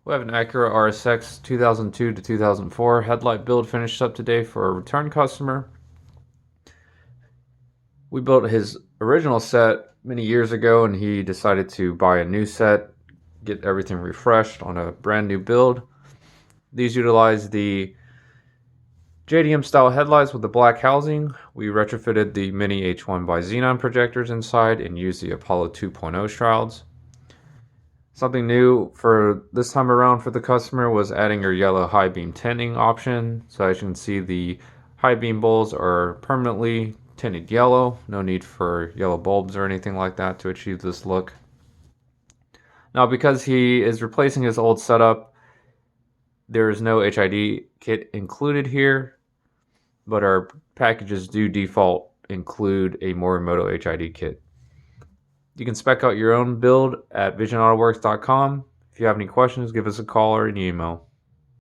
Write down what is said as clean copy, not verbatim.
We have an Acura RSX 2002 to 2004 headlight build finished up today for a return customer. We built his original set many years ago and he decided to buy a new set, get everything refreshed on a brand new build. These utilize the JDM-style headlights with the black housing. We retrofitted the mini H1 by Xenon projectors inside and used the Apollo 2.0 shrouds. Something new for this time around for the customer was adding your yellow high beam tinting option. So as you can see, the high beam bulbs are permanently tinted yellow. No need for yellow bulbs or anything like that to achieve this look. Now, because he is replacing his old setup, there is no HID kit included here, but our packages do default include a Morimoto HID kit. You can spec out your own build at visionautoworks.com. If you have any questions, give us a call or an email.